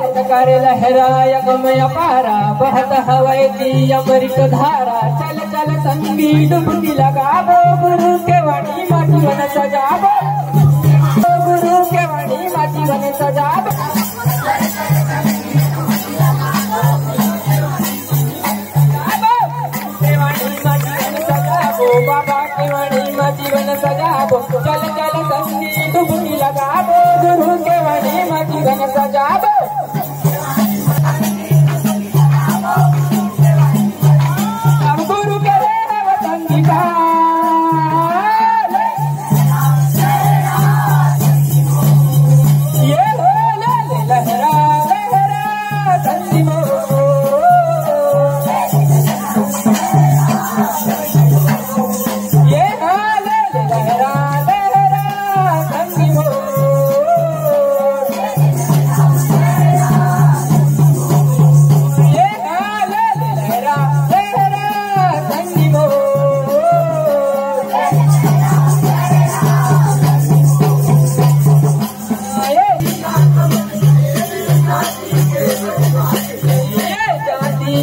लहराया गमय पारा बहत हवाई की अमृत धारा चल चल संगी डुबकी लगाबो गुरु के वाणी माटी बन सजाबो गुरु के वाणी माटी बन सजाबो बाबा के वाणी माटी बन सजाबो चल चल संगी डुबकी लगाबो गुरु के वाणी माटी बन सजाबो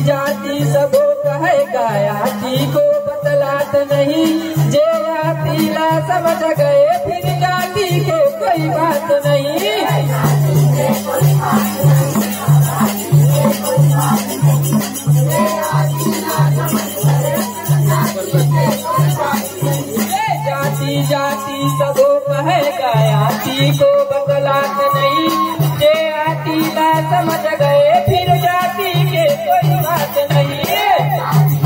जाति सबो कहे गायाती को बतलात नहीं जे आती ला समझ गए फिर जाति के कोई बात नहीं जाति जाति सबो कहे गायाती को बतलात नहीं जे आती ला समझ गए फिर जाति के कोई बात नहीं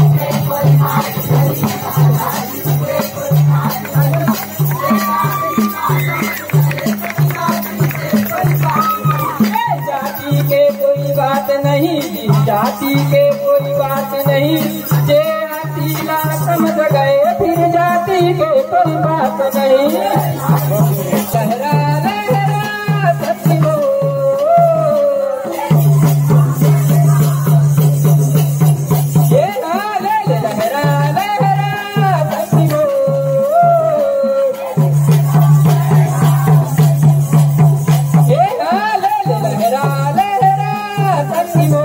जाति के कोई बात नहीं जाति के कोई बात नहीं जे आती ला समझ गए फिर जाति के कोई बात नहीं लहरा लहरा सत्य को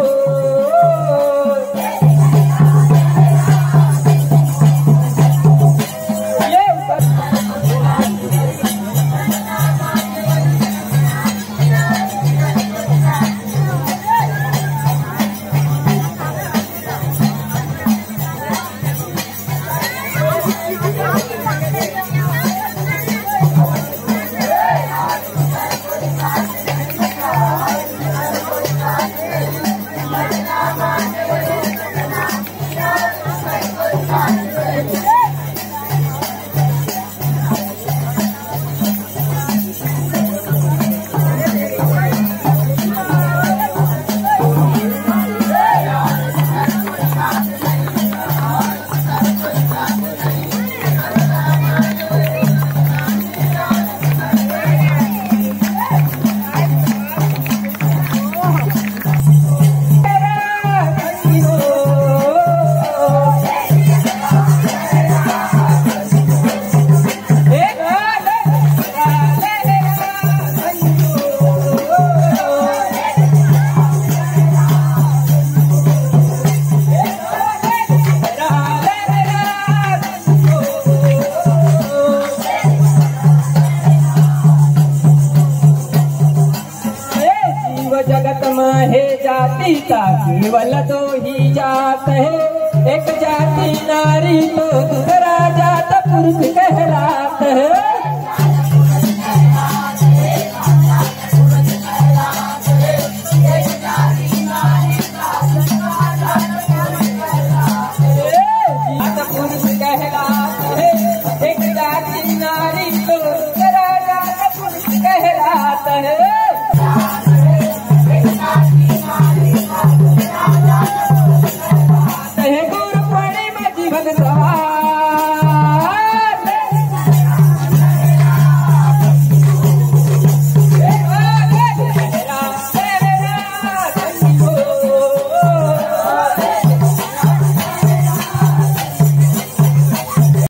केवल दो ही जात है, एक जाति नारी तो दूसरा जात पुरुष कहे।